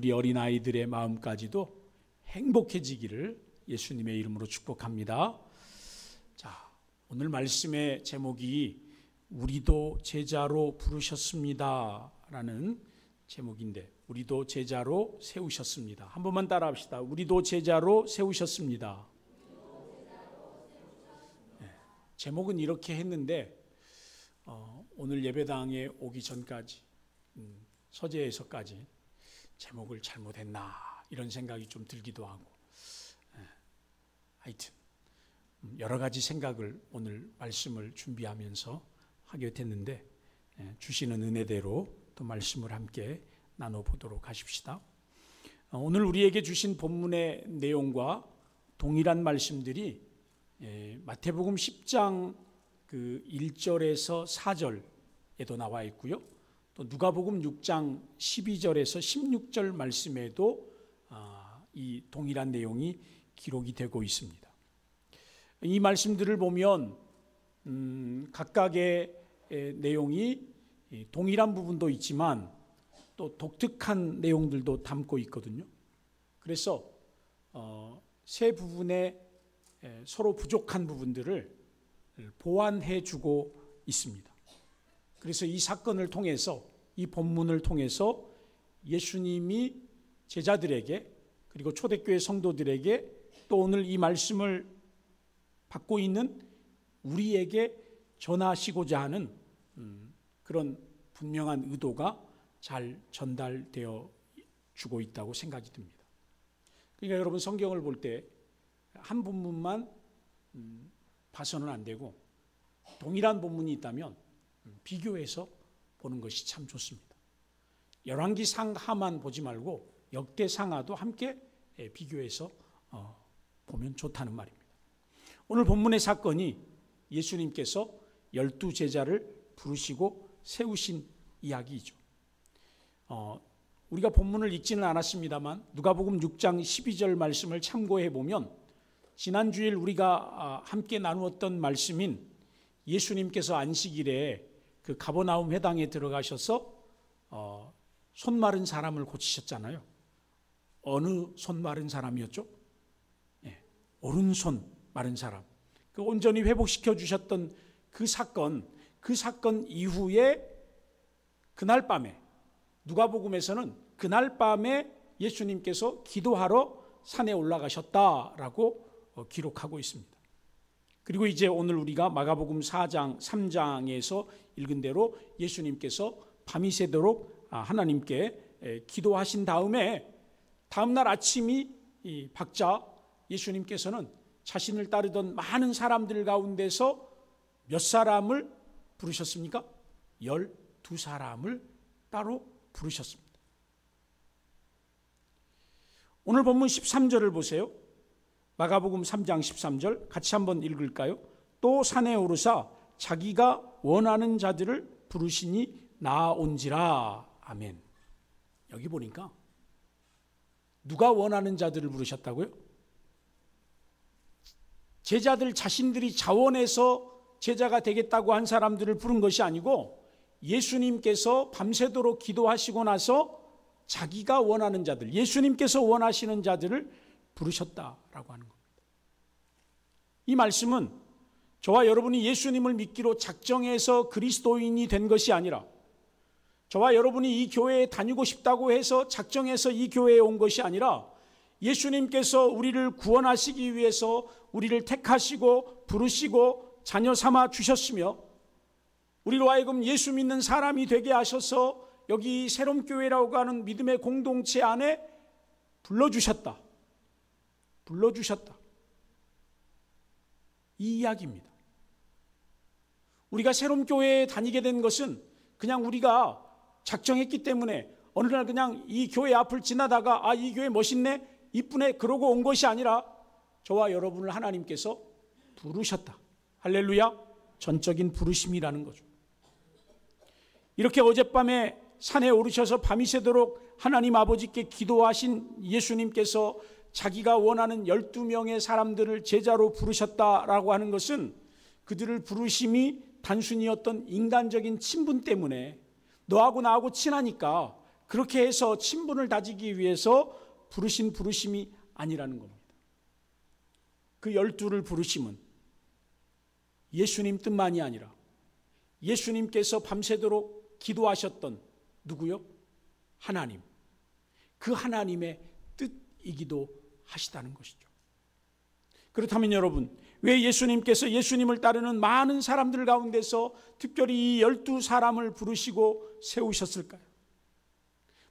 우리 어린아이들의 마음까지도 행복해지기를 예수님의 이름으로 축복합니다. 자, 오늘 말씀의 제목이 우리도 제자로 부르셨습니다 라는 제목인데, 우리도 제자로 세우셨습니다. 한 번만 따라 합시다. 우리도 제자로 세우셨습니다. 네, 제목은 이렇게 했는데 오늘 예배당에 오기 전까지 서재에서까지 제목을 잘못했나 이런 생각이 좀 들기도 하고, 하여튼 여러 가지 생각을 오늘 말씀을 준비하면서 하게 됐는데, 주시는 은혜대로 또 말씀을 함께 나눠보도록 하십시다. 오늘 우리에게 주신 본문의 내용과 동일한 말씀들이 마태복음 10장 1절에서 4절에도 나와 있고요, 또 누가복음 6장 12절에서 16절 말씀에도 이 동일한 내용이 기록이 되고 있습니다. 이 말씀들을 보면 각각의 내용이 동일한 부분도 있지만 또 독특한 내용들도 담고 있거든요. 그래서 세 부분의 서로 부족한 부분들을 보완해 주고 있습니다. 그래서 이 사건을 통해서, 이 본문을 통해서 예수님이 제자들에게, 그리고 초대교회 성도들에게, 또 오늘 이 말씀을 받고 있는 우리에게 전하시고자 하는 그런 분명한 의도가 잘 전달되어 주고 있다고 생각이 듭니다. 그러니까 여러분, 성경을 볼 때 한 본문만 봐서는 안 되고, 동일한 본문이 있다면 비교해서 보는 것이 참 좋습니다. 열왕기 상하만 보지 말고 역대 상하도 함께 비교해서 보면 좋다는 말입니다. 오늘 본문의 사건이 예수님께서 12제자를 부르시고 세우신 이야기이죠. 우리가 본문을 읽지는 않았습니다만 누가복음 6장 12절 말씀을 참고해 보면, 지난 주일 우리가 함께 나누었던 말씀인 예수님께서 안식일에 그 가버나움 회당에 들어가셔서 손 마른 사람을 고치셨잖아요. 어느 손 마른 사람이었죠? 오른손 마른 사람. 그 온전히 회복시켜 주셨던 그 사건 이후에 그날 밤에, 누가복음에서는 그날 밤에 예수님께서 기도하러 산에 올라가셨다라고 기록하고 있습니다. 그리고 이제 오늘 우리가 마가복음 4장 3장에서 읽은 대로 예수님께서 밤이 새도록 하나님께 기도하신 다음에 다음날 아침이 밝자 예수님께서는 자신을 따르던 많은 사람들 가운데서 몇 사람을 부르셨습니까? 12사람을 따로 부르셨습니다. 오늘 본문 13절을 보세요. 마가복음 3장 13절 같이 한번 읽을까요? 또 산에 오르사 자기가 원하는 자들을 부르시니 나아온지라. 아멘. 여기 보니까 누가 원하는 자들을 부르셨다고요? 제자들 자신들이 자원해서 제자가 되겠다고 한 사람들을 부른 것이 아니고, 예수님께서 밤새도록 기도하시고 나서 자기가 원하는 자들, 예수님께서 원하시는 자들을 부르셨다라고 하는 겁니다. 이 말씀은 저와 여러분이 예수님을 믿기로 작정해서 그리스도인이 된 것이 아니라, 저와 여러분이 이 교회에 다니고 싶다고 해서 작정해서 이 교회에 온 것이 아니라, 예수님께서 우리를 구원하시기 위해서 우리를 택하시고 부르시고 자녀 삼아 주셨으며, 우리로 하여금 예수 믿는 사람이 되게 하셔서 여기 새롬교회라고 하는 믿음의 공동체 안에 불러주셨다. 이 이야기입니다. 우리가 새롬교회에 다니게 된 것은 그냥 우리가 작정했기 때문에 어느 날 그냥 이 교회 앞을 지나다가 이 교회 멋있네, 이쁘네 그러고 온 것이 아니라, 저와 여러분을 하나님께서 부르셨다. 할렐루야. 전적인 부르심이라는 거죠. 이렇게 어젯밤에 산에 오르셔서 밤이 새도록 하나님 아버지께 기도하신 예수님께서 자기가 원하는 12명의 사람들을 제자로 부르셨다라고 하는 것은, 그들을 부르심이 단순히 어떤 인간적인 친분 때문에 너하고 나하고 친하니까 그렇게 해서 친분을 다지기 위해서 부르신 부르심이 아니라는 겁니다. 그 12를 부르심은 예수님 뜻만이 아니라 예수님께서 밤새도록 기도하셨던 누구요? 하나님. 그 하나님의 뜻이기도 하시다는 것이죠. 그렇다면 여러분, 왜 예수님께서 예수님을 따르는 많은 사람들 가운데서 특별히 이 12사람을 부르시고 세우셨을까요?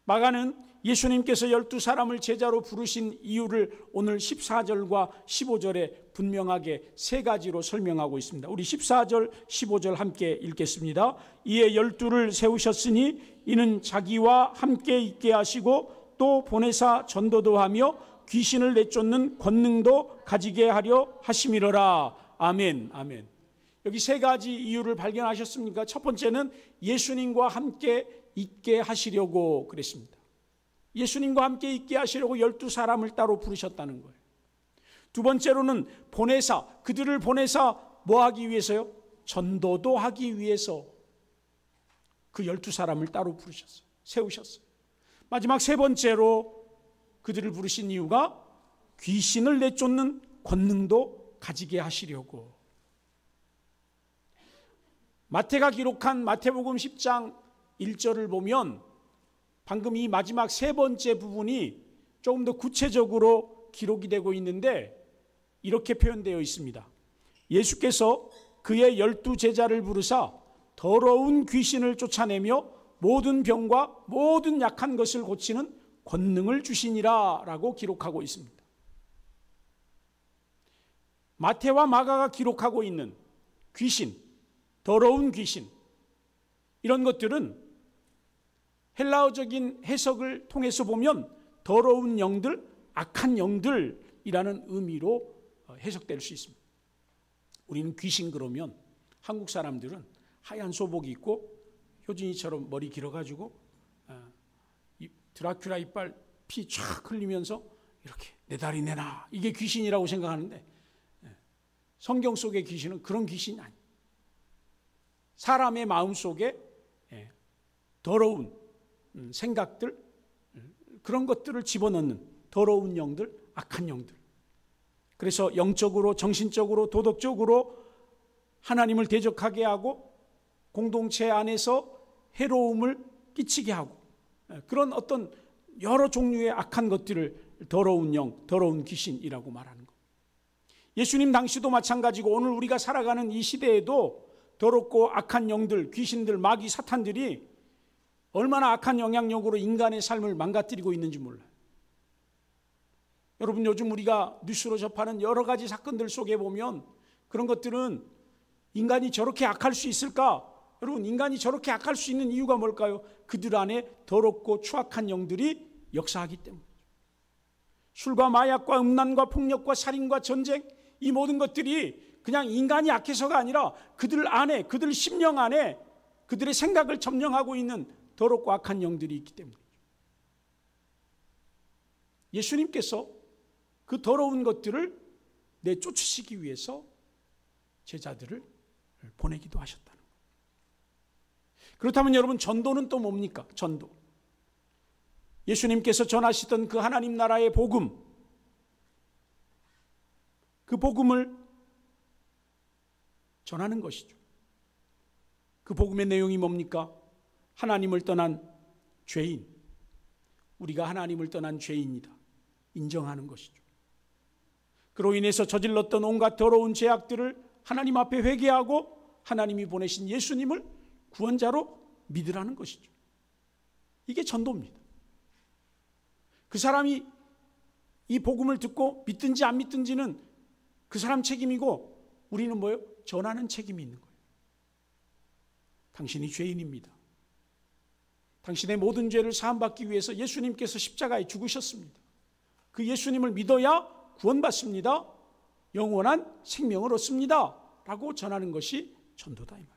마가는 예수님께서 12사람을 제자로 부르신 이유를 오늘 14절과 15절에 분명하게 세 가지로 설명하고 있습니다. 우리 14절, 15절 함께 읽겠습니다. 이에 12를 세우셨으니 이는 자기와 함께 있게 하시고 또 보내사 전도도 하며 귀신을 내쫓는 권능도 가지게 하려 하심이로라. 아멘, 아멘. 여기 세 가지 이유를 발견하셨습니까? 첫 번째는 예수님과 함께 있게 하시려고 그랬습니다. 예수님과 함께 있게 하시려고 12사람을 따로 부르셨다는 거예요. 두 번째로는 보내사, 그들을 보내사 뭐 하기 위해서요? 전도도 하기 위해서 그 12사람을 따로 부르셨어요. 세우셨어요. 마지막 세 번째로 그들을 부르신 이유가 귀신을 내쫓는 권능도 가지게 하시려고. 마태가 기록한 마태복음 10장 1절을 보면 방금 이 마지막 세 번째 부분이 조금 더 구체적으로 기록이 되고 있는데 이렇게 표현되어 있습니다. 예수께서 그의 12제자를 부르사 더러운 귀신을 쫓아내며 모든 병과 모든 약한 것을 고치는 권능을 주시니라 라고 기록하고 있습니다. 마태와 마가가 기록하고 있는 귀신, 더러운 귀신, 이런 것들은 헬라어적인 해석을 통해서 보면 더러운 영들, 악한 영들이라는 의미로 해석될 수 있습니다. 우리는 귀신 그러면 한국 사람들은 하얀 소복이 있고 효진이처럼 머리 길어가지고 드라큘라 이빨 피 쫙 흘리면서 이렇게 내 다리 내놔, 이게 귀신이라고 생각하는데 성경 속의 귀신은 그런 귀신이 아니에요. 사람의 마음속에 더러운 생각들, 그런 것들을 집어넣는 더러운 영들, 악한 영들. 그래서 영적으로, 정신적으로, 도덕적으로 하나님을 대적하게 하고 공동체 안에서 해로움을 끼치게 하고 그런 어떤 여러 종류의 악한 것들을 더러운 영, 더러운 귀신이라고 말하는 것. 예수님 당시도 마찬가지고 오늘 우리가 살아가는 이 시대에도 더럽고 악한 영들, 귀신들, 마귀, 사탄들이 얼마나 악한 영향력으로 인간의 삶을 망가뜨리고 있는지 몰라요. 여러분, 요즘 우리가 뉴스로 접하는 여러 가지 사건들 속에 보면 그런 것들은 인간이 저렇게 악할 수 있을까? 여러분, 인간이 저렇게 악할 수 있는 이유가 뭘까요? 그들 안에 더럽고 추악한 영들이 역사하기 때문이죠. 술과 마약과 음란과 폭력과 살인과 전쟁, 이 모든 것들이 그냥 인간이 악해서가 아니라 그들 안에, 그들 심령 안에 그들의 생각을 점령하고 있는 더럽고 악한 영들이 있기 때문이죠. 예수님께서 그 더러운 것들을 내쫓으시기 위해서 제자들을 보내기도 하셨다는 거예요. 그렇다면 여러분, 전도는 또 뭡니까? 전도. 예수님께서 전하시던 그 하나님 나라의 복음, 그 복음을 전하는 것이죠. 그 복음의 내용이 뭡니까? 하나님을 떠난 죄인, 우리가 하나님을 떠난 죄인이다 인정하는 것이죠. 그로 인해서 저질렀던 온갖 더러운 죄악들을 하나님 앞에 회개하고 하나님이 보내신 예수님을 구원자로 믿으라는 것이죠. 이게 전도입니다. 그 사람이 이 복음을 듣고 믿든지 안 믿든지는 그 사람 책임이고 우리는 뭐예요? 전하는 책임이 있는 거예요. 당신이 죄인입니다. 당신의 모든 죄를 사함받기 위해서 예수님께서 십자가에 죽으셨습니다. 그 예수님을 믿어야 구원받습니다. 영원한 생명을 얻습니다. 라고 전하는 것이 전도다 이 말이에요.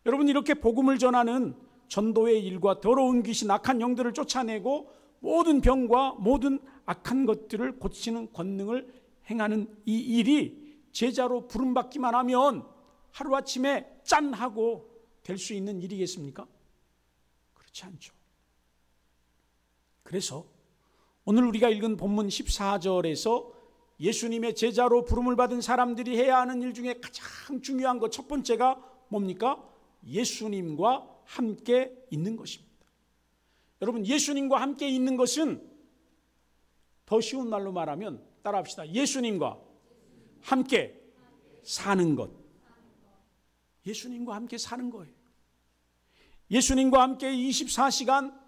여러분, 이렇게 복음을 전하는 전도의 일과 더러운 귀신, 악한 영들을 쫓아내고 모든 병과 모든 악한 것들을 고치는 권능을 행하는 이 일이 제자로 부름받기만 하면 하루아침에 짠 하고 될 수 있는 일이겠습니까? 그렇지 않죠. 그래서 오늘 우리가 읽은 본문 14절에서 예수님의 제자로 부름을 받은 사람들이 해야 하는 일 중에 가장 중요한 것 첫 번째가 뭡니까? 예수님과 함께 있는 것입니다. 여러분, 예수님과 함께 있는 것은 더 쉬운 말로 말하면 따라합시다. 예수님과 함께 사는 것. 예수님과 함께 사는 거예요. 예수님과 함께 24시간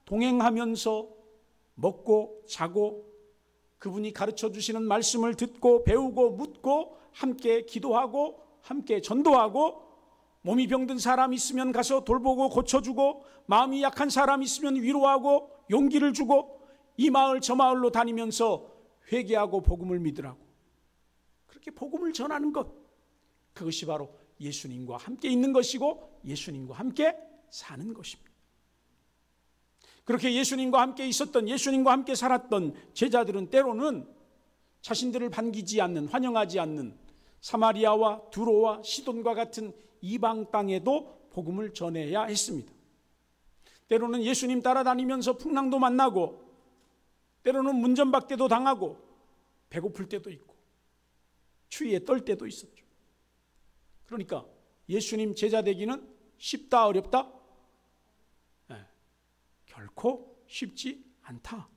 동행하면서 먹고 자고 그분이 가르쳐 주시는 말씀을 듣고 배우고 묻고 함께 기도하고 함께 전도하고 몸이 병든 사람 있으면 가서 돌보고 고쳐주고 마음이 약한 사람 있으면 위로하고 용기를 주고 이 마을 저 마을로 다니면서 회개하고 복음을 믿으라고 그렇게 복음을 전하는 것, 그것이 바로 예수님과 함께 있는 것이고 예수님과 함께 사는 것입니다. 그렇게 예수님과 함께 있었던, 예수님과 함께 살았던 제자들은 때로는 자신들을 반기지 않는, 환영하지 않는 사마리아와 두로와 시돈과 같은 이방 땅에도 복음을 전해야 했습니다. 때로는 예수님 따라다니면서 풍랑도 만나고 때로는 문전박대도 당하고 배고플 때도 있고 추위에 떨 때도 있었죠. 그러니까 예수님 제자 되기는 쉽다 어렵다? 네, 결코 쉽지 않다.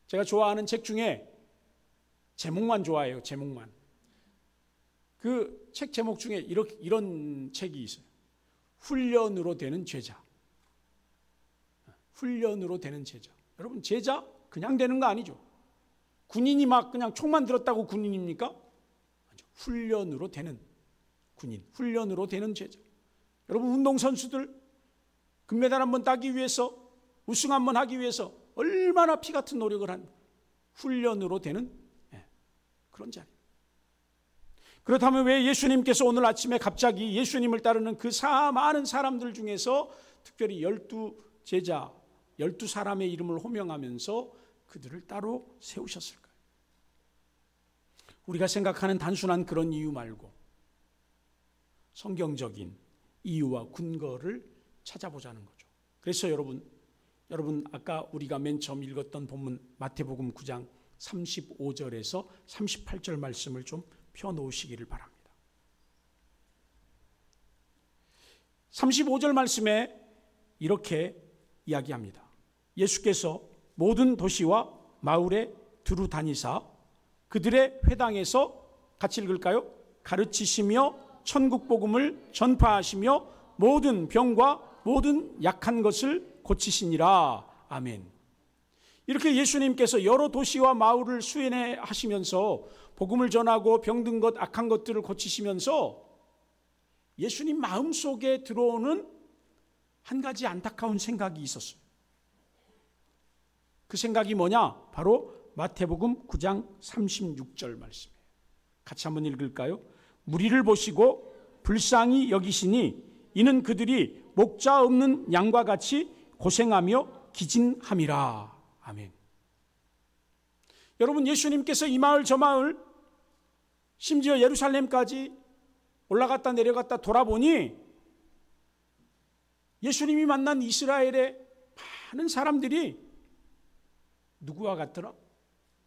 제가 좋아하는 책 중에 제목만 좋아해요. 제목만. 그 책 제목 중에 이런 책이 있어요. 훈련으로 되는 제자. 훈련으로 되는 제자. 여러분, 제자 그냥 되는 거 아니죠. 군인이 막 그냥 총만 들었다고 군인입니까? 훈련으로 되는 군인, 훈련으로 되는 제자. 여러분, 운동선수들 금메달 한번 따기 위해서, 우승 한번 하기 위해서 얼마나 피 같은 노력을 한 훈련으로 되는 그런 자리. 그렇다면 왜 예수님께서 오늘 아침에 갑자기 예수님을 따르는 그 많은 사람들 중에서 특별히 12제자, 12사람의 이름을 호명하면서 그들을 따로 세우셨을까요? 우리가 생각하는 단순한 그런 이유 말고 성경적인 이유와 근거를 찾아보자는 거죠. 그래서 여러분 아까 우리가 맨 처음 읽었던 본문 마태복음 9장 35절에서 38절 말씀을 좀 펴놓으시기를 바랍니다. 35절 말씀에 이렇게 이야기합니다. 예수께서 모든 도시와 마을에 두루 다니사 그들의 회당에서 같이 읽을까요? 가르치시며 천국 복음을 전파하시며 모든 병과 모든 약한 것을 고치시니라. 아멘. 이렇게 예수님께서 여러 도시와 마을을 수행해 하시면서 복음을 전하고 병든 것, 악한 것들을 고치시면서 예수님 마음속에 들어오는 한 가지 안타까운 생각이 있었어요. 그 생각이 뭐냐? 바로 마태복음 9장 36절 말씀이에요. 같이 한번 읽을까요? 무리를 보시고 불쌍히 여기시니 이는 그들이 목자 없는 양과 같이 고생하며 기진함이라. 아멘. 여러분, 예수님께서 이 마을 저 마을 심지어 예루살렘까지 올라갔다 내려갔다 돌아보니 예수님이 만난 이스라엘의 많은 사람들이 누구와 같더라?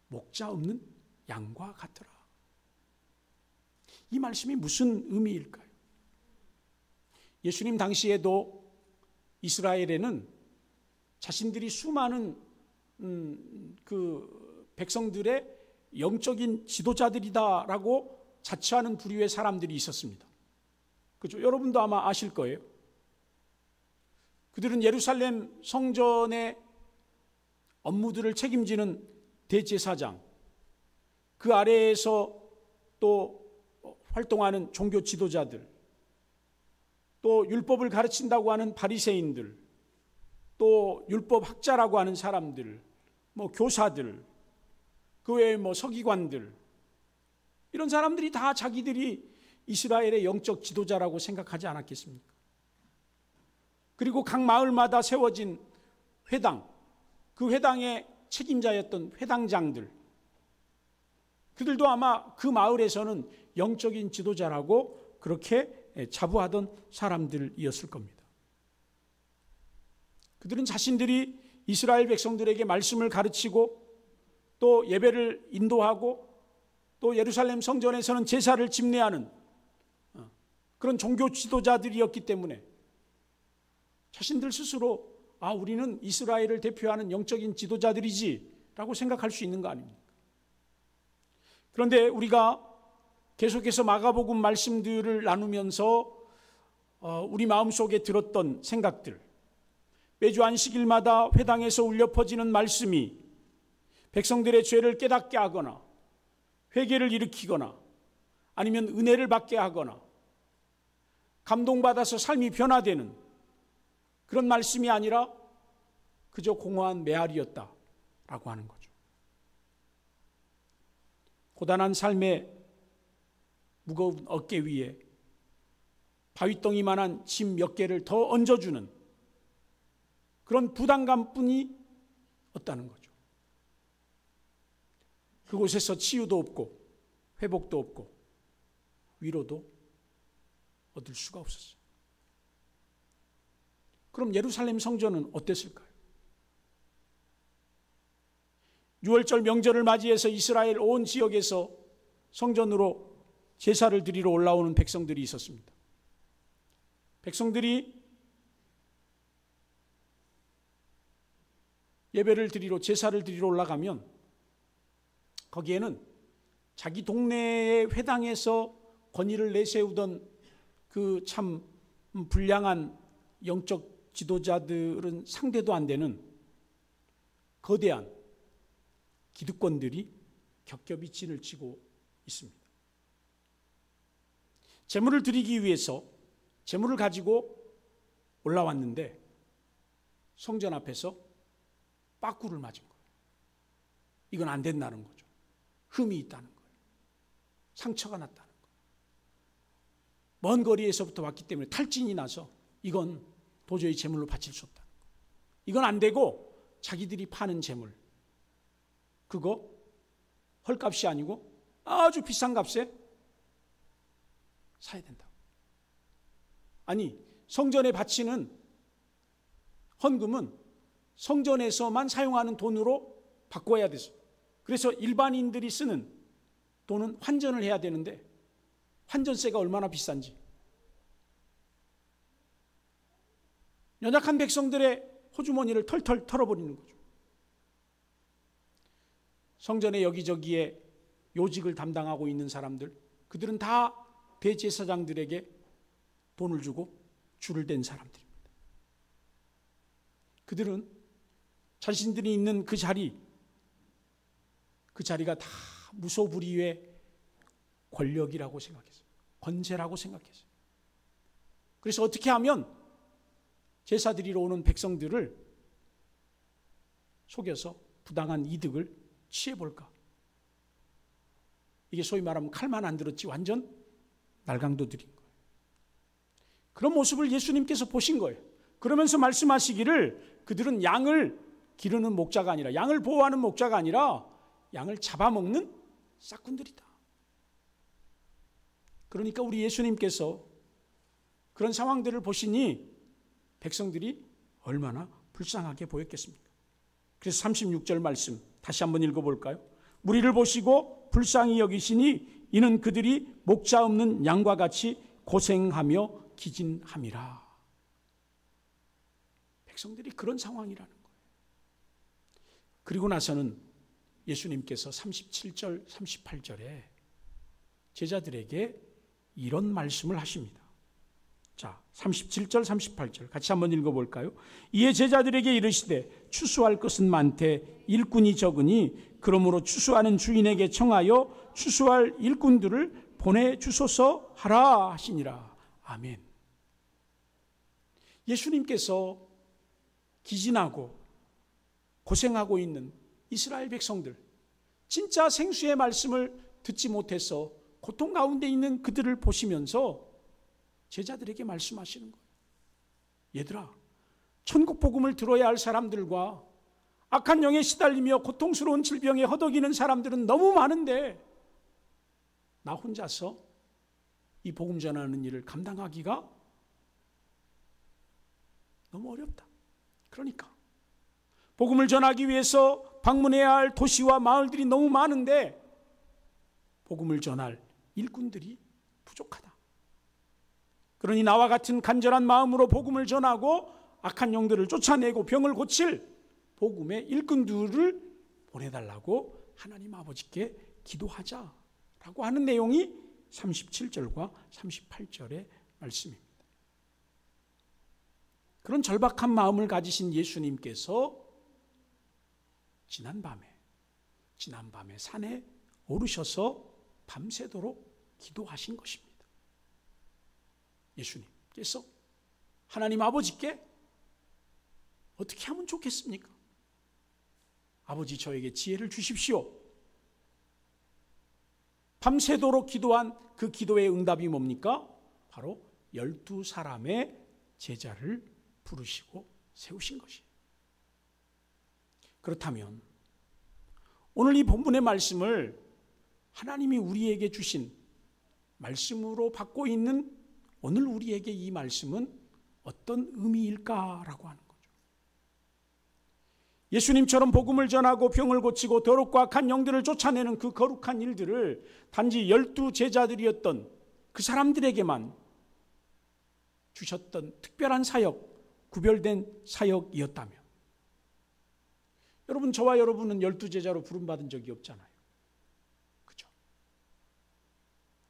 목자 없는 양과 같더라. 이 말씀이 무슨 의미일까요? 예수님 당시에도 이스라엘에는 자신들이 수많은 그 백성들의 영적인 지도자들이다라고 자처하는 부류의 사람들이 있었습니다. 그렇죠? 여러분도 아마 아실 거예요. 그들은 예루살렘 성전의 업무들을 책임지는 대제사장, 그 아래에서 또 활동하는 종교 지도자들, 또 율법을 가르친다고 하는 바리새인들, 또 율법 학자라고 하는 사람들, 교사들, 그 외에 서기관들, 이런 사람들이 다 자기들이 이스라엘의 영적 지도자라고 생각하지 않았겠습니까? 그리고 각 마을마다 세워진 회당, 그 회당의 책임자였던 회당장들, 그들도 아마 그 마을에서는 영적인 지도자라고 그렇게 자부하던 사람들이었을 겁니다. 그들은 자신들이 이스라엘 백성들에게 말씀을 가르치고 또 예배를 인도하고 또 예루살렘 성전에서는 제사를 집례하는 그런 종교 지도자들이었기 때문에 자신들 스스로 우리는 이스라엘을 대표하는 영적인 지도자들이지 라고 생각할 수 있는 거 아닙니까? 그런데 우리가 계속해서 마가복음 말씀들을 나누면서 우리 마음속에 들었던 생각들, 매주 안식일마다 회당에서 울려 퍼지는 말씀이 백성들의 죄를 깨닫게 하거나 회개를 일으키거나 아니면 은혜를 받게 하거나 감동받아서 삶이 변화되는 그런 말씀이 아니라 그저 공허한 메아리였다라고 하는 거죠. 고단한 삶의 무거운 어깨 위에 바위덩이만한 짐 몇 개를 더 얹어주는 그런 부담감뿐이 없다는 거죠. 그곳에서 치유도 없고 회복도 없고 위로도 얻을 수가 없었어요. 그럼 예루살렘 성전은 어땠을까요? 6월절 명절을 맞이해서 이스라엘 온 지역에서 성전으로 제사를 드리러 올라오는 백성들이 있었습니다. 백성들이 예배를 드리러 제사를 드리러 올라가면 거기에는 자기 동네의 회당에서 권위를 내세우던 그 참 불량한 영적 지도자들은 상대도 안 되는 거대한 기득권들이 겹겹이 진을 치고 있습니다. 제물을 드리기 위해서 제물을 가지고 올라왔는데 성전 앞에서 빠꾸를 맞은 거예요. 이건 안 된다는 거죠. 흠이 있다는 거예요. 상처가 났다는 거예요. 먼 거리에서부터 왔기 때문에 탈진이 나서 이건 도저히 제물로 바칠 수 없다는 거예요. 이건 안 되고 자기들이 파는 제물 그거 헐값이 아니고 아주 비싼 값에 사야 된다고. 아니 성전에 바치는 헌금은 성전에서만 사용하는 돈으로 바꿔야 돼서 그래서 일반인들이 쓰는 돈은 환전을 해야 되는데 환전세가 얼마나 비싼지 연약한 백성들의 호주머니를 털털 털어버리는 거죠. 성전의 여기저기에 요직을 담당하고 있는 사람들 그들은 다 대제사장들에게 돈을 주고 줄을 댄 사람들입니다. 그들은 자신들이 있는 그 자리가 다 무소불위의 권력이라고 생각했어요. 권세라고 생각했어요. 그래서 어떻게 하면 제사 드리러 오는 백성들을 속여서 부당한 이득을 취해볼까? 이게 소위 말하면 칼만 안 들었지 완전 날강도 들인 거예요. 그런 모습을 예수님께서 보신 거예요. 그러면서 말씀하시기를 그들은 양을 기르는 목자가 아니라 양을 보호하는 목자가 아니라 양을 잡아먹는 싹군들이다. 그러니까 우리 예수님께서 그런 상황들을 보시니 백성들이 얼마나 불쌍하게 보였겠습니까? 그래서 36절 말씀 다시 한번 읽어볼까요? 무리를 보시고 불쌍히 여기시니 이는 그들이 목자 없는 양과 같이 고생하며 기진함이라. 백성들이 그런 상황이라는 거예요. 그리고 나서는 예수님께서 37절 38절에 제자들에게 이런 말씀을 하십니다. 자, 37절 38절 같이 한번 읽어볼까요? 이에 제자들에게 이르시되 추수할 것은 많되 일꾼이 적으니 그러므로 추수하는 주인에게 청하여 추수할 일꾼들을 보내주소서 하라 하시니라. 아멘. 예수님께서 기진하고 고생하고 있는 이스라엘 백성들, 진짜 생수의 말씀을 듣지 못해서 고통 가운데 있는 그들을 보시면서 제자들에게 말씀하시는 거예요. 얘들아, 천국 복음을 들어야 할 사람들과 악한 영에 시달리며 고통스러운 질병에 허덕이는 사람들은 너무 많은데 나 혼자서 이 복음 전하는 일을 감당하기가 너무 어렵다. 그러니까 복음을 전하기 위해서 방문해야 할 도시와 마을들이 너무 많은데 복음을 전할 일꾼들이 부족하다. 그러니 나와 같은 간절한 마음으로 복음을 전하고 악한 영들을 쫓아내고 병을 고칠 복음의 일꾼들을 보내달라고 하나님 아버지께 기도하자라고 하는 내용이 37절과 38절의 말씀입니다. 그런 절박한 마음을 가지신 예수님께서 지난밤에 산에 오르셔서 밤새도록 기도하신 것입니다. 예수님께서 하나님 아버지께 어떻게 하면 좋겠습니까? 아버지, 저에게 지혜를 주십시오. 밤새도록 기도한 그 기도의 응답이 뭡니까? 바로 12사람의 제자를 부르시고 세우신 것이에요. 그렇다면 오늘 이 본문의 말씀을 하나님이 우리에게 주신 말씀으로 받고 있는 오늘 우리에게 이 말씀은 어떤 의미일까라고 하는 거죠. 예수님처럼 복음을 전하고 병을 고치고 더럽고 악한 영들을 쫓아내는 그 거룩한 일들을 단지 12제자들이었던 그 사람들에게만 주셨던 특별한 사역, 구별된 사역이었다면, 여러분, 저와 여러분은 12제자로 부름받은 적이 없잖아요. 그죠?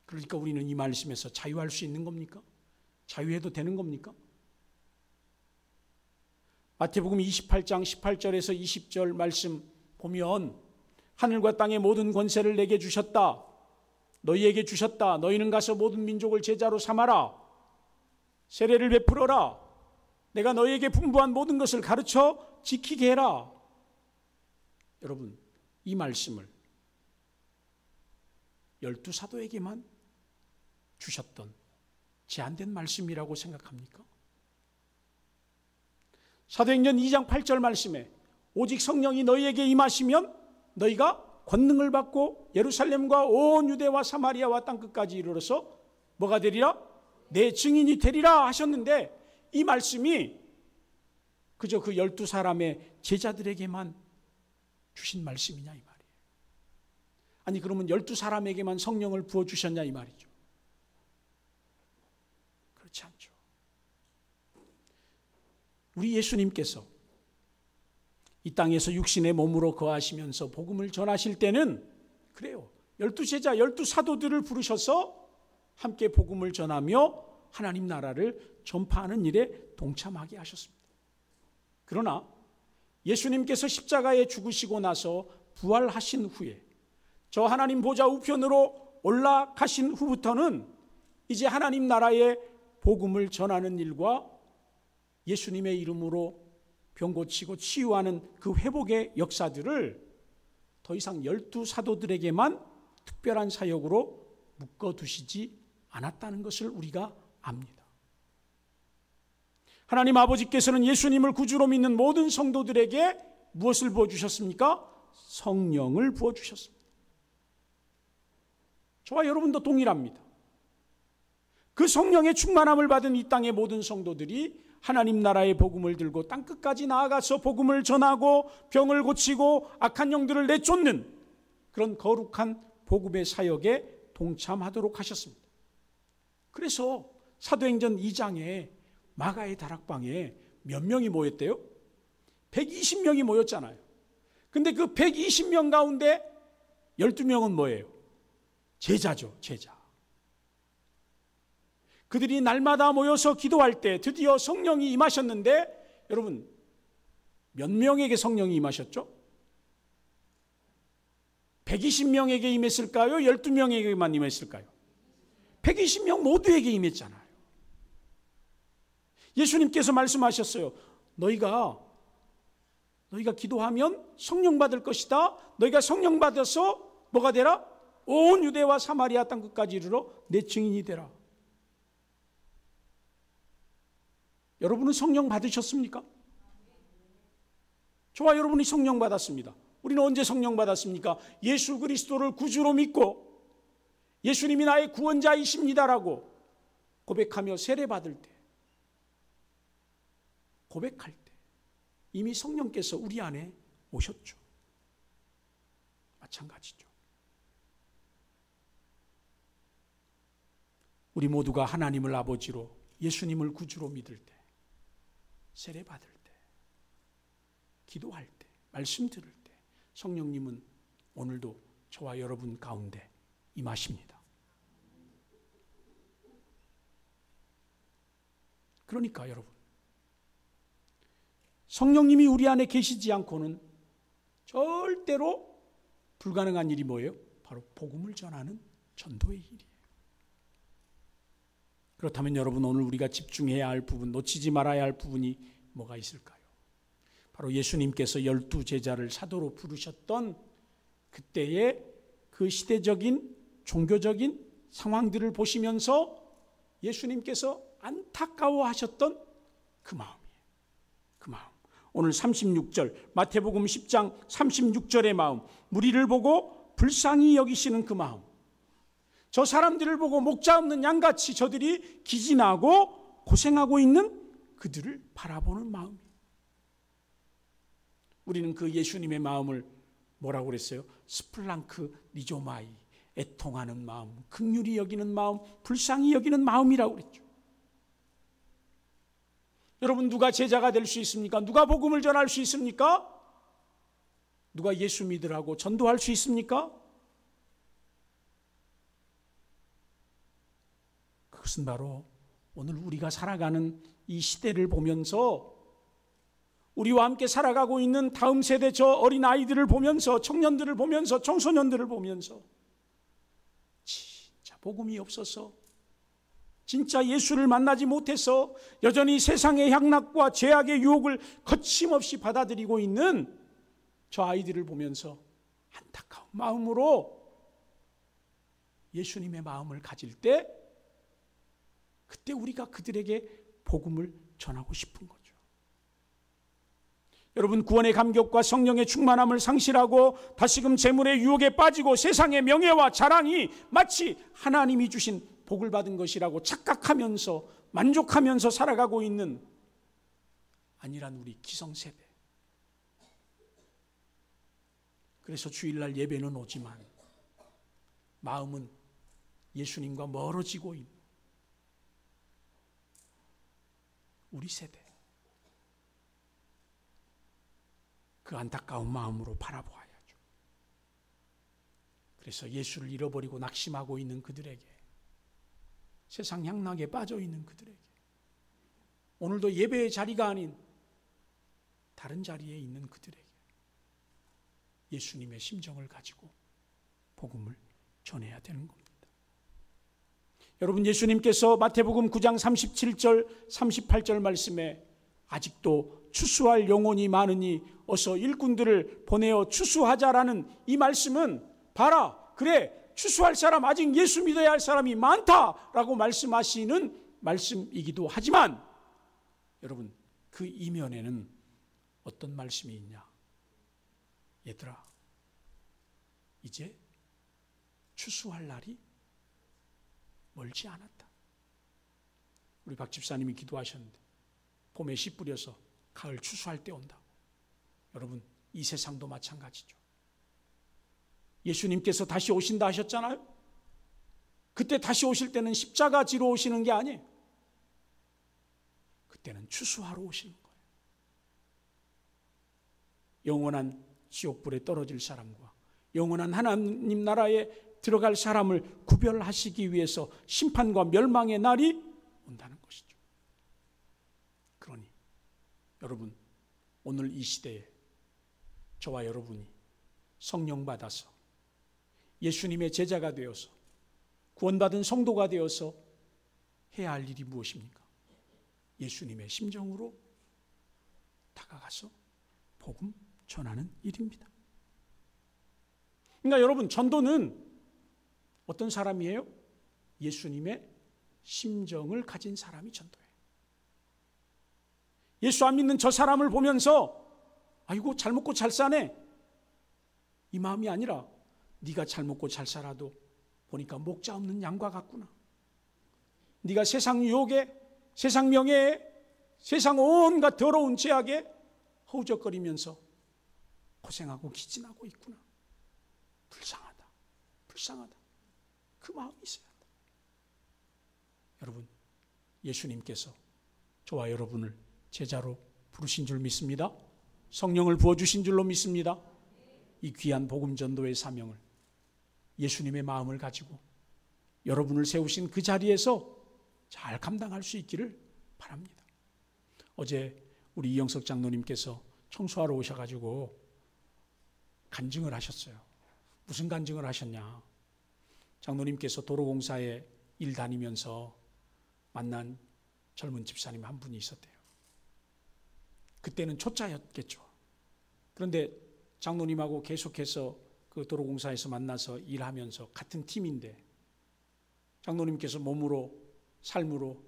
그러니까 우리는 이 말씀에서 자유할 수 있는 겁니까? 자유해도 되는 겁니까? 마태복음 28장 18절에서 20절 말씀 보면 하늘과 땅의 모든 권세를 내게 주셨다. 너희에게 주셨다. 너희는 가서 모든 민족을 제자로 삼아라. 세례를 베풀어라. 내가 너희에게 분부한 모든 것을 가르쳐 지키게 해라. 여러분, 이 말씀을 12사도에게만 주셨던 제한된 말씀이라고 생각합니까? 사도행전 2장 8절 말씀에 오직 성령이 너희에게 임하시면 너희가 권능을 받고 예루살렘과 온 유대와 사마리아와 땅끝까지 이르러서 뭐가 되리라? 내 증인이 되리라 하셨는데, 이 말씀이 그저 그 12사람의 제자들에게만 주신 말씀이냐 이 말이에요. 아니, 그러면 12사람에게만 성령을 부어주셨냐 이 말이죠. 그렇지 않죠. 우리 예수님께서 이 땅에서 육신의 몸으로 거하시면서 복음을 전하실 때는 그래요, 12제자, 12사도들을 부르셔서 함께 복음을 전하며 하나님 나라를 전파하는 일에 동참하게 하셨습니다. 그러나 예수님께서 십자가에 죽으시고 나서 부활하신 후에 저 하나님 보좌 우편으로 올라가신 후부터는 이제 하나님 나라의 복음을 전하는 일과 예수님의 이름으로 병 고치고 치유하는 그 회복의 역사들을 더 이상 12사도들에게만 특별한 사역으로 묶어두시지 않았다는 것을 우리가 압니다. 하나님 아버지께서는 예수님을 구주로 믿는 모든 성도들에게 무엇을 부어주셨습니까? 성령을 부어주셨습니다. 저와 여러분도 동일합니다. 그 성령의 충만함을 받은 이 땅의 모든 성도들이 하나님 나라의 복음을 들고 땅끝까지 나아가서 복음을 전하고 병을 고치고 악한 영들을 내쫓는 그런 거룩한 복음의 사역에 동참하도록 하셨습니다. 그래서 사도행전 2장에 마가의 다락방에 몇 명이 모였대요? 120명이 모였잖아요. 근데 그 120명 가운데 12명은 뭐예요? 제자죠, 제자. 그들이 날마다 모여서 기도할 때 드디어 성령이 임하셨는데, 여러분, 몇 명에게 성령이 임하셨죠? 120명에게 임했을까요? 12명에게만 임했을까요? 120명 모두에게 임했잖아요. 예수님께서 말씀하셨어요. 너희가 기도하면 성령 받을 것이다. 너희가 성령 받아서 뭐가 되라? 온 유대와 사마리아 땅끝까지 이르러 내 증인이 되라. 여러분은 성령 받으셨습니까? 저와 여러분이 성령 받았습니다. 우리는 언제 성령 받았습니까? 예수 그리스도를 구주로 믿고 예수님이 나의 구원자이십니다라고 고백하며 세례 받을 때, 고백할 때, 이미 성령께서 우리 안에 오셨죠. 마찬가지죠. 우리 모두가 하나님을 아버지로, 예수님을 구주로 믿을 때, 세례 받을 때, 기도할 때, 말씀 들을 때 성령님은 오늘도 저와 여러분 가운데 임하십니다. 그러니까 여러분, 성령님이 우리 안에 계시지 않고는 절대로 불가능한 일이 뭐예요? 바로 복음을 전하는 전도의 일이에요. 그렇다면 여러분, 오늘 우리가 집중해야 할 부분, 놓치지 말아야 할 부분이 뭐가 있을까요? 바로 예수님께서 12 제자를 사도로 부르셨던 그때의 그 시대적인 종교적인 상황들을 보시면서 예수님께서 안타까워하셨던 그 마음이에요. 그 마음. 오늘 36절, 마태복음 10장 36절의 마음, 무리를 보고 불쌍히 여기시는 그 마음, 저 사람들을 보고 목자 없는 양같이 저들이 기진하고 고생하고 있는 그들을 바라보는 마음이에요. 우리는 그 예수님의 마음을 뭐라고 그랬어요? 스플랑크 리조마이, 애통하는 마음, 긍휼히 여기는 마음, 불쌍히 여기는 마음이라고 그랬죠. 여러분, 누가 제자가 될 수 있습니까? 누가 복음을 전할 수 있습니까? 누가 예수 믿으라고 전도할 수 있습니까? 그것은 바로 오늘 우리가 살아가는 이 시대를 보면서, 우리와 함께 살아가고 있는 다음 세대 저 어린 아이들을 보면서, 청년들을 보면서, 청소년들을 보면서 진짜 복음이 없어서, 진짜 예수를 만나지 못해서 여전히 세상의 향락과 죄악의 유혹을 거침없이 받아들이고 있는 저 아이들을 보면서 안타까운 마음으로 예수님의 마음을 가질 때, 그때 우리가 그들에게 복음을 전하고 싶은 거죠. 여러분, 구원의 감격과 성령의 충만함을 상실하고 다시금 재물의 유혹에 빠지고 세상의 명예와 자랑이 마치 하나님이 주신 복을 받은 것이라고 착각하면서 만족하면서 살아가고 있는 아니란 우리 기성세대. 그래서 주일날 예배는 오지만 마음은 예수님과 멀어지고 있는 우리 세대, 그 안타까운 마음으로 바라보아야죠. 그래서 예수를 잃어버리고 낙심하고 있는 그들에게, 세상 향락에 빠져 있는 그들에게, 오늘도 예배의 자리가 아닌 다른 자리에 있는 그들에게 예수님의 심정을 가지고 복음을 전해야 되는 겁니다. 여러분, 예수님께서 마태복음 9장 37절 38절 말씀에 아직도 추수할 영혼이 많으니 어서 일꾼들을 보내어 추수하자라는 이 말씀은, 봐라, 그래, 추수할 사람, 아직 예수 믿어야 할 사람이 많다라고 말씀하시는 말씀이기도 하지만, 여러분, 그 이면에는 어떤 말씀이 있냐? 얘들아, 이제 추수할 날이 멀지 않았다. 우리 박 집사님이 기도하셨는데 봄에 씨 뿌려서 가을 추수할 때 온다고. 여러분, 이 세상도 마찬가지죠. 예수님께서 다시 오신다 하셨잖아요. 그때 다시 오실 때는 십자가 지러 오시는 게 아니에요. 그때는 추수하러 오시는 거예요. 영원한 지옥불에 떨어질 사람과 영원한 하나님 나라에 들어갈 사람을 구별하시기 위해서 심판과 멸망의 날이 온다는 것이죠. 그러니 여러분, 오늘 이 시대에 저와 여러분이 성령 받아서 예수님의 제자가 되어서 구원받은 성도가 되어서 해야 할 일이 무엇입니까? 예수님의 심정으로 다가가서 복음 전하는 일입니다. 그러니까 여러분, 전도는 어떤 사람이에요? 예수님의 심정을 가진 사람이 전도예요. 예수 안 믿는 저 사람을 보면서 아이고 잘 먹고 잘 사네, 이 마음이 아니라 네가 잘 먹고 잘 살아도 보니까 목자 없는 양과 같구나. 네가 세상 유혹에, 세상 명예에, 세상 온갖 더러운 죄악에 허우적거리면서 고생하고 기진하고 있구나. 불쌍하다. 불쌍하다. 그 마음이 있어야 한다. 여러분, 예수님께서 저와 여러분을 제자로 부르신 줄 믿습니다. 성령을 부어주신 줄로 믿습니다. 이 귀한 복음 전도의 사명을, 예수님의 마음을 가지고 여러분을 세우신 그 자리에서 잘 감당할 수 있기를 바랍니다. 어제 우리 이영석 장로님께서 청소하러 오셔가지고 간증을 하셨어요. 무슨 간증을 하셨냐? 장로님께서 도로공사에 일 다니면서 만난 젊은 집사님 한 분이 있었대요. 그때는 초짜였겠죠. 그런데 장로님하고 계속해서 그 도로공사에서 만나서 일하면서 같은 팀인데 장로님께서 몸으로, 삶으로,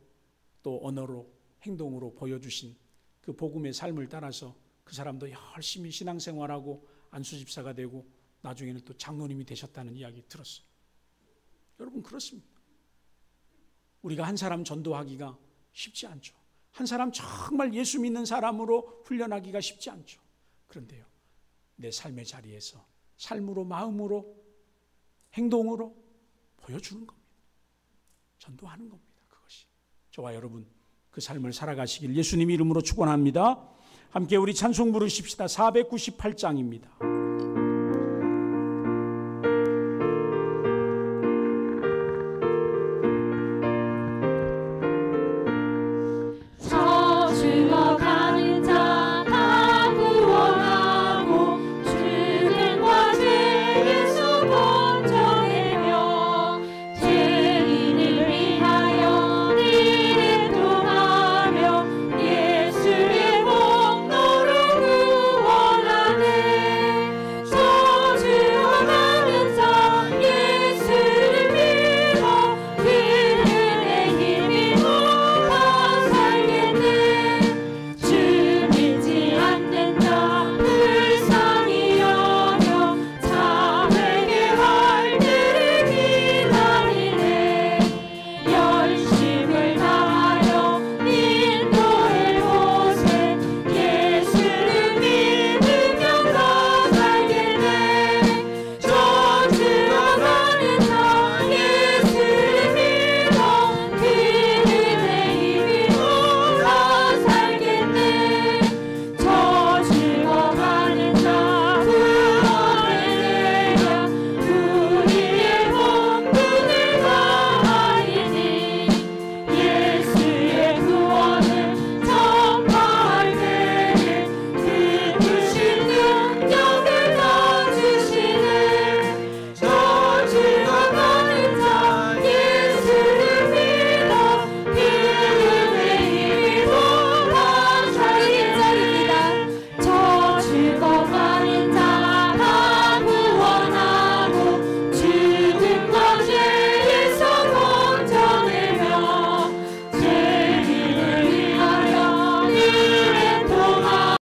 또 언어로, 행동으로 보여주신 그 복음의 삶을 따라서 그 사람도 열심히 신앙생활하고 안수집사가 되고 나중에는 또 장로님이 되셨다는 이야기 들었어요. 여러분, 그렇습니다. 우리가 한 사람 전도하기가 쉽지 않죠. 한 사람 정말 예수 믿는 사람으로 훈련하기가 쉽지 않죠. 그런데요, 내 삶의 자리에서 삶으로, 마음으로, 행동으로 보여주는 겁니다. 전도하는 겁니다. 그것이 저와 여러분 그 삶을 살아가시길 예수님 이름으로 축원합니다. 함께 우리 찬송 부르십시다. 498장입니다.